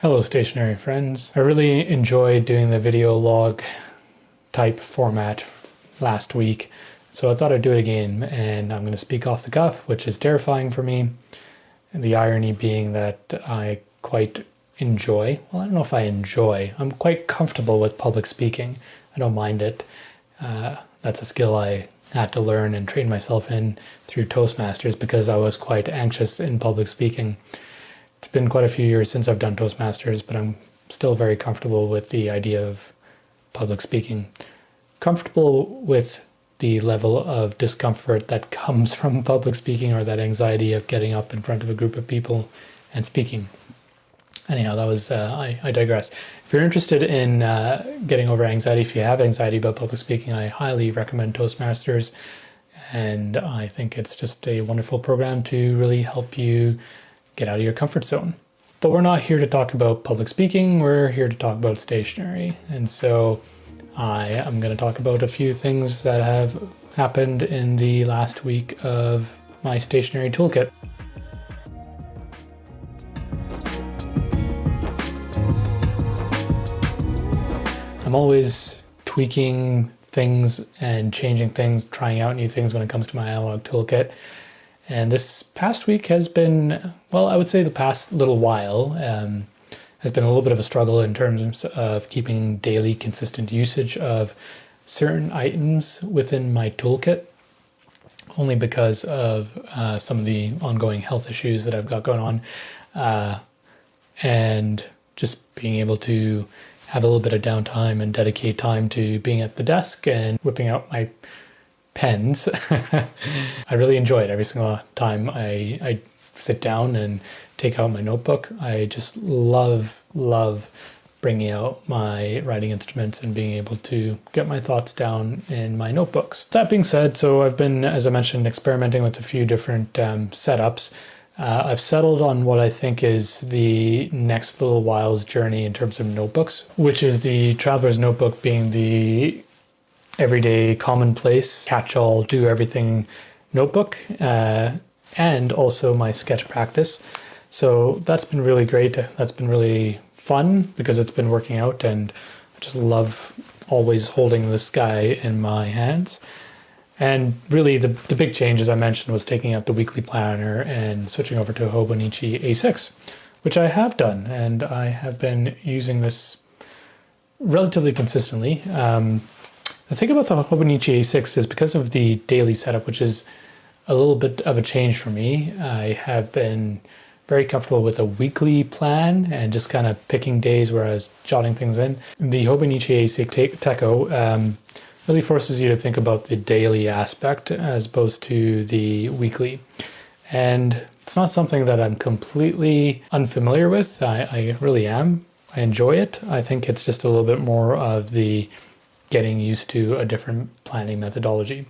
Hello stationery friends. I really enjoyed doing the video log type format last week, so I thought I'd do it again, and I'm going to speak off the cuff, which is terrifying for me. And the irony being that I quite enjoy, well, I don't know if I enjoy, I'm quite comfortable with public speaking. I don't mind it. That's a skill I had to learn and train myself in through Toastmasters because I was quite anxious in public speaking. It's been quite a few years since I've done Toastmasters, but I'm still very comfortable with the idea of public speaking. Comfortable with the level of discomfort that comes from public speaking, or that anxiety of getting up in front of a group of people and speaking. Anyhow, that was, I digress. If you're interested in getting over anxiety, if you have anxiety about public speaking, I highly recommend Toastmasters. And I think it's just a wonderful program to really help you get out of your comfort zone. But we're not here to talk about public speaking, we're here to talk about stationery. And so I am going to talk about a few things that have happened in the last week of my stationery toolkit. I'm always tweaking things and changing things, trying out new things when it comes to my analog toolkit. And this past week has been, well, I would say the past little while has been a little bit of a struggle in terms of keeping daily consistent usage of certain items within my toolkit, only because of some of the ongoing health issues that I've got going on, and just being able to have a little bit of downtime and dedicate time to being at the desk and whipping out my pens. I really enjoy it every single time I sit down and take out my notebook. I just love bringing out my writing instruments and being able to get my thoughts down in my notebooks. That being said, so I've been, as I mentioned, experimenting with a few different setups. I've settled on what I think is the next little while's journey in terms of notebooks, which is the Traveler's Notebook being the everyday commonplace catch-all do everything notebook, and also my sketch practice. So that's been really great. That's been really fun because it's been working out, and I just love always holding this guy in my hands. And really the big change, as I mentioned, was taking out the weekly planner and switching over to a Hobo A6, which I have done, and I have been using this relatively consistently. The thing about the Hobo A6 is because of the daily setup, which is a little bit of a change for me, I have been very comfortable with a weekly plan and just kind of picking days where I was jotting things in. The Hobo A6 Techo really forces you to think about the daily aspect as opposed to the weekly. And it's not something that I'm completely unfamiliar with. I really am. I enjoy it. I think it's just a little bit more of the getting used to a different planning methodology.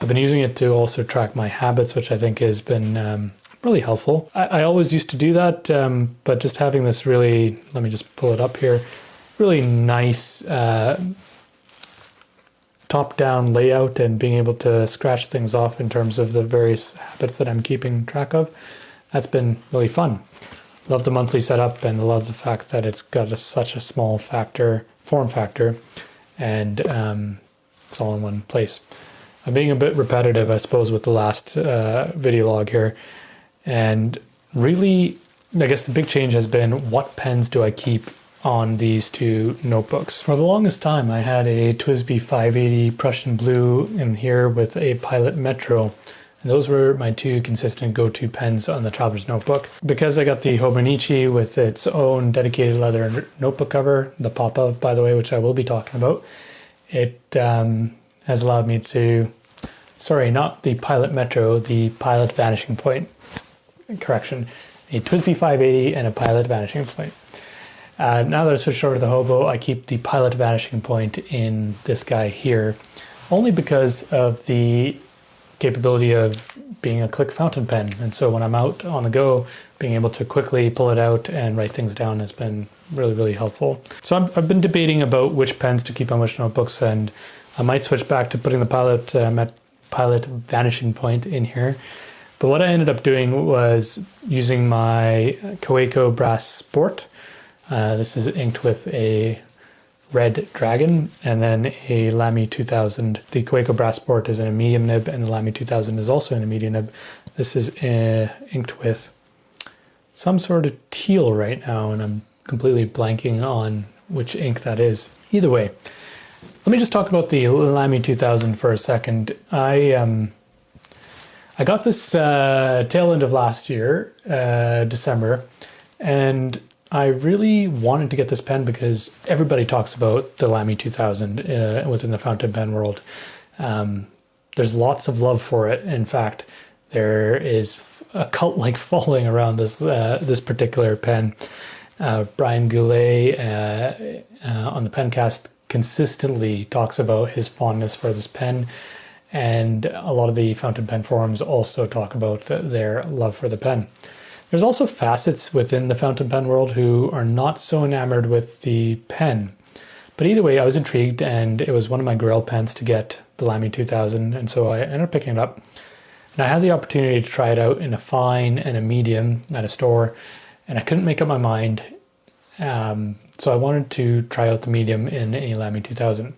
I've been using it to also track my habits, which I think has been really helpful. I always used to do that, but just having this really, let me just pull it up here, really nice top-down layout and being able to scratch things off in terms of the various habits that I'm keeping track of, that's been really fun. Love the monthly setup and love the fact that it's got such a small form factor, and it's all in one place. I'm being a bit repetitive, I suppose, with the last video log here, and really, I guess the big change has been what pens do I keep on these two notebooks. For the longest time, I had a TWSBI 580 Prussian Blue in here with a Pilot Metro. And those were my two consistent go-to pens on the Traveler's Notebook. Because I got the Hobonichi with its own dedicated leather notebook cover, the pop-up, by the way, which I will be talking about, it has allowed me to, sorry, not the Pilot Metro, the Pilot Vanishing Point. Correction, a TWSBI 580 and a Pilot Vanishing Point. Now that I switched over to the Hobo, I keep the Pilot Vanishing Point in this guy here, only because of the capability of being a click fountain pen. And so when I'm out on the go, being able to quickly pull it out and write things down has been really helpful. So I've been debating about which pens to keep on which notebooks, and I might switch back to putting the Pilot Vanishing Point in here. But what I ended up doing was using my Kaweco Brass Sport This is inked with a red dragon and then a Lamy 2000. The Kaweco brass sport is in a medium nib and the Lamy 2000 is also in a medium nib. This is inked with some sort of teal right now, and I'm completely blanking on which ink that is. Either way, let me just talk about the Lamy 2000 for a second. I got this tail end of last year, December, and I really wanted to get this pen because everybody talks about the Lamy 2000 within the fountain pen world. There's lots of love for it. In fact, there is a cult-like following around this particular pen. Brian Goulet on the Pencast consistently talks about his fondness for this pen, and a lot of the fountain pen forums also talk about their love for the pen. There's also facets within the fountain pen world who are not so enamored with the pen. But either way, I was intrigued, and it was one of my grail pens to get the Lamy 2000, and so I ended up picking it up. And I had the opportunity to try it out in a fine and a medium at a store, and I couldn't make up my mind. So I wanted to try out the medium in a Lamy 2000.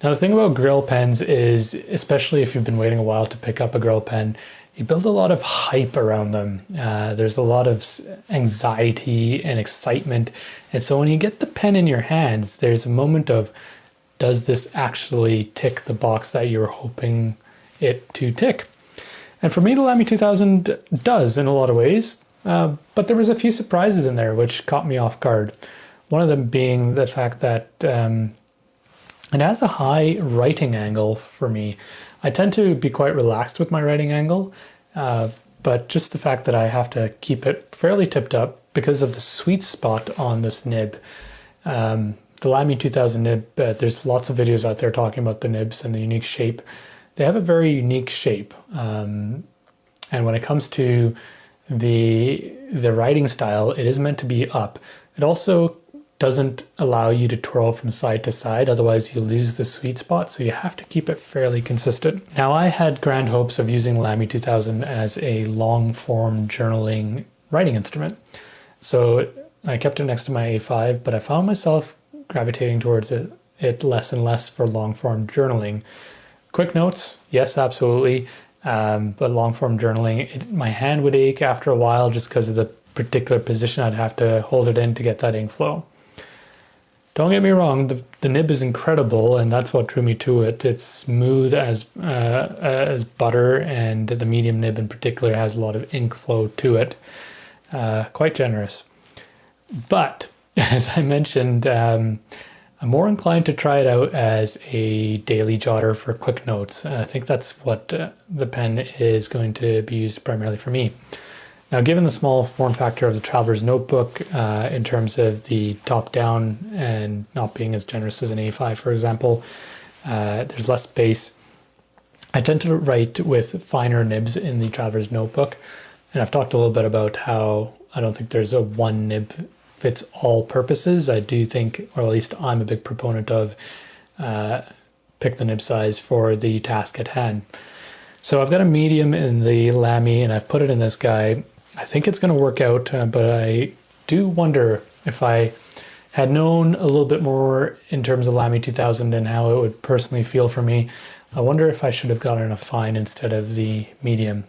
Now the thing about grill pens is, especially if you've been waiting a while to pick up a grill pen, you build a lot of hype around them. There's a lot of anxiety and excitement. And so when you get the pen in your hands, there's a moment of, does this actually tick the box that you're hoping it to tick? And for me, the Lamy 2000 does in a lot of ways. But there was a few surprises in there which caught me off guard. One of them being the fact that it has a high writing angle for me. I tend to be quite relaxed with my writing angle, but just the fact that I have to keep it fairly tipped up because of the sweet spot on this nib. The Lamy 2000 nib, there's lots of videos out there talking about the nibs and the unique shape. They have a very unique shape. And when it comes to the writing style, it is meant to be up. It also doesn't allow you to twirl from side to side, otherwise you lose the sweet spot, so you have to keep it fairly consistent. Now I had grand hopes of using Lamy 2000 as a long form journaling writing instrument, so I kept it next to my A5, but I found myself gravitating towards it less and less for long form journaling. Quick notes, yes, absolutely, but long form journaling, my hand would ache after a while just because of the particular position I'd have to hold it in to get that ink flow. Don't get me wrong, the nib is incredible, and that's what drew me to it. It's smooth as butter, and the medium nib in particular has a lot of ink flow to it. Quite generous. But, as I mentioned, I'm more inclined to try it out as a daily jotter for quick notes. I think that's what the pen is going to be used primarily for me. Now, given the small form factor of the Traveler's Notebook in terms of the top down and not being as generous as an A5, for example, there's less space. I tend to write with finer nibs in the Traveler's Notebook. And I've talked a little bit about how I don't think there's a one nib fits all purposes. I do think, or at least I'm a big proponent of, pick the nib size for the task at hand. So I've got a medium in the Lamy and I've put it in this guy. I think it's going to work out, but I do wonder if I had known a little bit more in terms of Lamy 2000 and how it would personally feel for me. I wonder if I should have gotten a fine instead of the medium.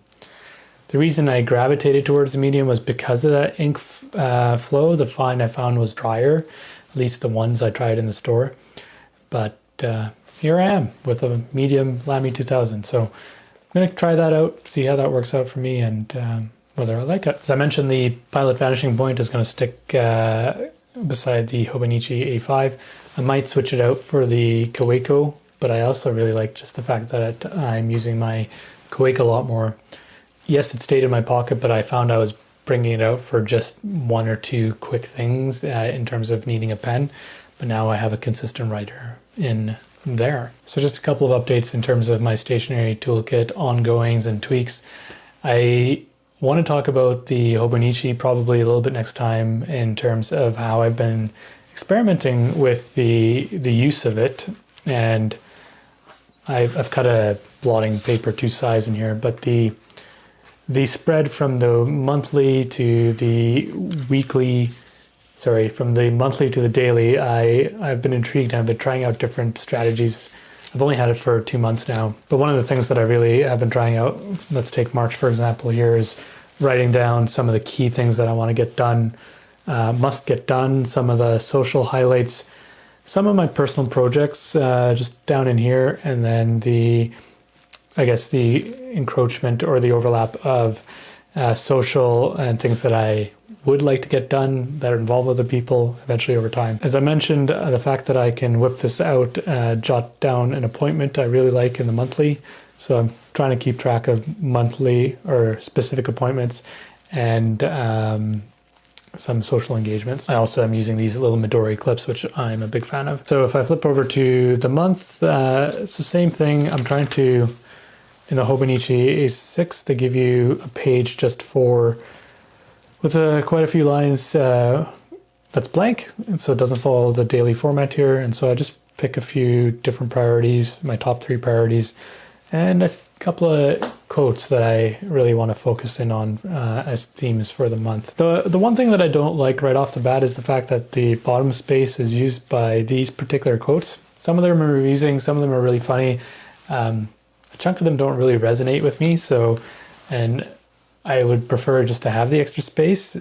The reason I gravitated towards the medium was because of that ink flow. The fine I found was drier, at least the ones I tried in the store. But here I am with a medium Lamy 2000. So I'm going to try that out, see how that works out for me, and whether I like it. As I mentioned, the Pilot Vanishing Point is going to stick beside the Hobo A5. I might switch it out for the Kaweco, but I also really like just the fact that I'm using my Kaweco a lot more. Yes, it stayed in my pocket, but I found I was bringing it out for just one or two quick things in terms of needing a pen, but now I have a consistent writer in there. So just a couple of updates in terms of my stationery toolkit, ongoings and tweaks. I want to talk about the Hobo probably a little bit next time in terms of how I've been experimenting with the use of it, and I've cut a blotting paper to size in here, but the spread from the monthly to the weekly from the monthly to the daily, I've been intrigued. I've been trying out different strategies. I've only had it for 2 months now, but one of the things that I really have been trying out, let's take March for example here, is writing down some of the key things that I want to get done, must get done, some of the social highlights, some of my personal projects, just down in here, and then I guess the encroachment or the overlap of social and things that I would like to get done that involve other people eventually over time. As I mentioned, the fact that I can whip this out, jot down an appointment I really like in the monthly. So I'm trying to keep track of monthly or specific appointments and some social engagements. I also am using these little Midori clips, which I'm a big fan of. So if I flip over to the month, it's the same thing. I'm trying to, in the Hobo A6, to give you a page just with quite a few lines that's blank, and so it doesn't follow the daily format here. And so I just pick a few different priorities, my top 3 priorities, and a couple of quotes that I really want to focus in on as themes for the month. The one thing that I don't like right off the bat is the fact that the bottom space is used by these particular quotes. Some of them are amusing, some of them are really funny. A chunk of them don't really resonate with me, and I would prefer just to have the extra space.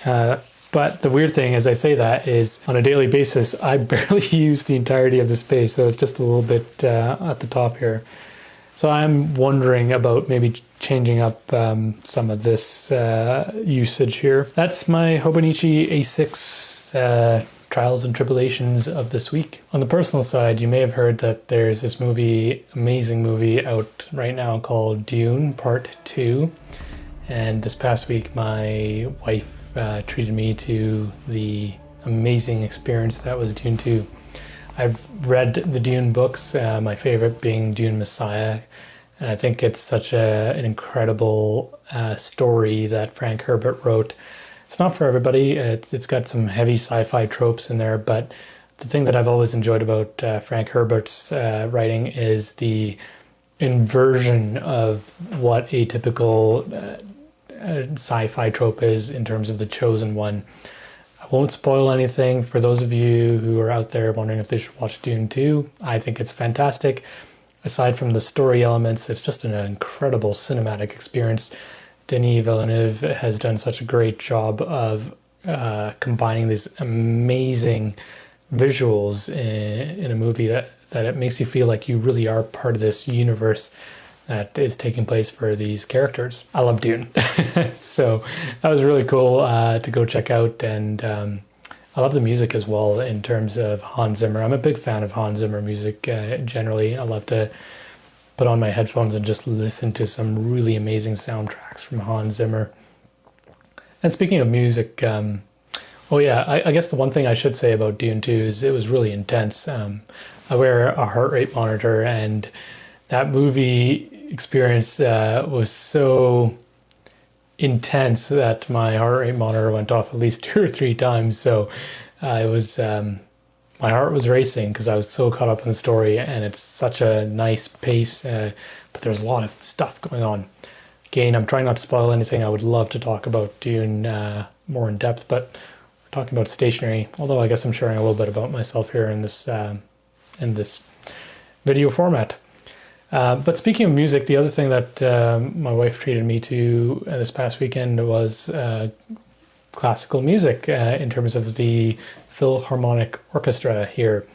But the weird thing, as I say that, is on a daily basis, I barely use the entirety of the space, so it's just a little bit at the top here. So I'm wondering about maybe changing up some of this usage here. That's my Hobo A6 trials and tribulations of this week. On the personal side, you may have heard that there's this amazing movie out right now called Dune Part 2. And this past week, my wife treated me to the amazing experience that was Dune 2. I've read the Dune books, my favorite being Dune Messiah, and I think it's such an incredible story that Frank Herbert wrote. It's not for everybody. It's got some heavy sci-fi tropes in there, but the thing that I've always enjoyed about Frank Herbert's writing is the inversion of what a typical sci-fi trope is in terms of the chosen one. I won't spoil anything for those of you who are out there wondering if they should watch Dune 2. I think it's fantastic. Aside from the story elements, it's just an incredible cinematic experience. Denis Villeneuve has done such a great job of combining these amazing visuals in a movie that it makes you feel like you really are part of this universe that is taking place for these characters. I love Dune. So that was really cool to go check out. And I love the music as well in terms of Hans Zimmer. I'm a big fan of Hans Zimmer music generally. I love to put on my headphones and just listen to some really amazing soundtracks from Hans Zimmer. And speaking of music, I guess the one thing I should say about Dune 2 is it was really intense. I wear a heart rate monitor, and that movie experience was so intense that my heart rate monitor went off at least 2 or 3 times. So it was my heart was racing because I was so caught up in the story, and it's such a nice pace, but there's a lot of stuff going on. Again, I'm trying not to spoil anything. I would love to talk about Dune more in depth, but we're talking about Stationery, although I guess I'm sharing a little bit about myself here in this video format. But speaking of music, the other thing that my wife treated me to this past weekend was classical music in terms of the Philharmonic Orchestra here.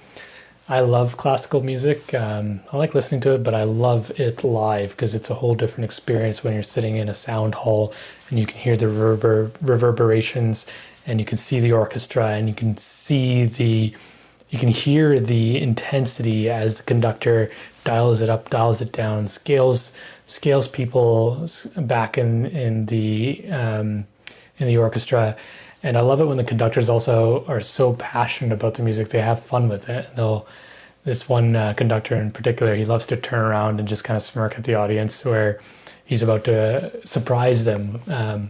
I love classical music. I like listening to it, but I love it live because it's a whole different experience when you're sitting in a sound hall and you can hear the reverberations, and you can see the orchestra, and you can hear the intensity as the conductor dials it up, dials it down, scales people back in the orchestra. And I love it when the conductors also are so passionate about the music, they have fun with it. This one conductor in particular, he loves to turn around and just kind of smirk at the audience where he's about to surprise them.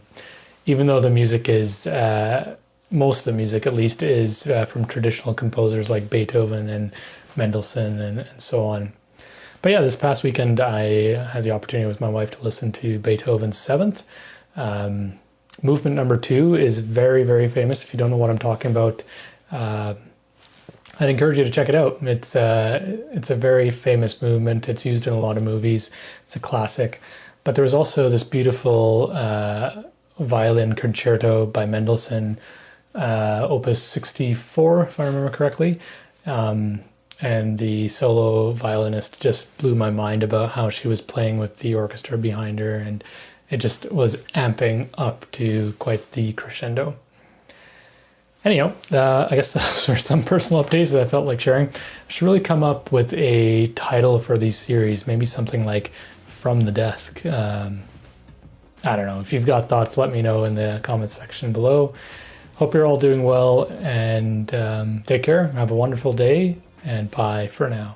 Even though the music is, most of the music at least, is from traditional composers like Beethoven and Mendelssohn and so on. But yeah, this past weekend I had the opportunity with my wife to listen to Beethoven's Seventh. Movement number 2 is very, very famous. If you don't know what I'm talking about, I'd encourage you to check it out. It's a very famous movement. It's used in a lot of movies. It's a classic. But there was also this beautiful violin concerto by Mendelssohn, Opus 64, if I remember correctly. And the solo violinist just blew my mind about how she was playing with the orchestra behind her, and it just was amping up to quite the crescendo. Anyhow, I guess those are some personal updates that I felt like sharing. I should really come up with a title for these series, maybe something like From the Desk. I don't know. If you've got thoughts, let me know in the comments section below. Hope you're all doing well, and take care. Have a wonderful day, and bye for now.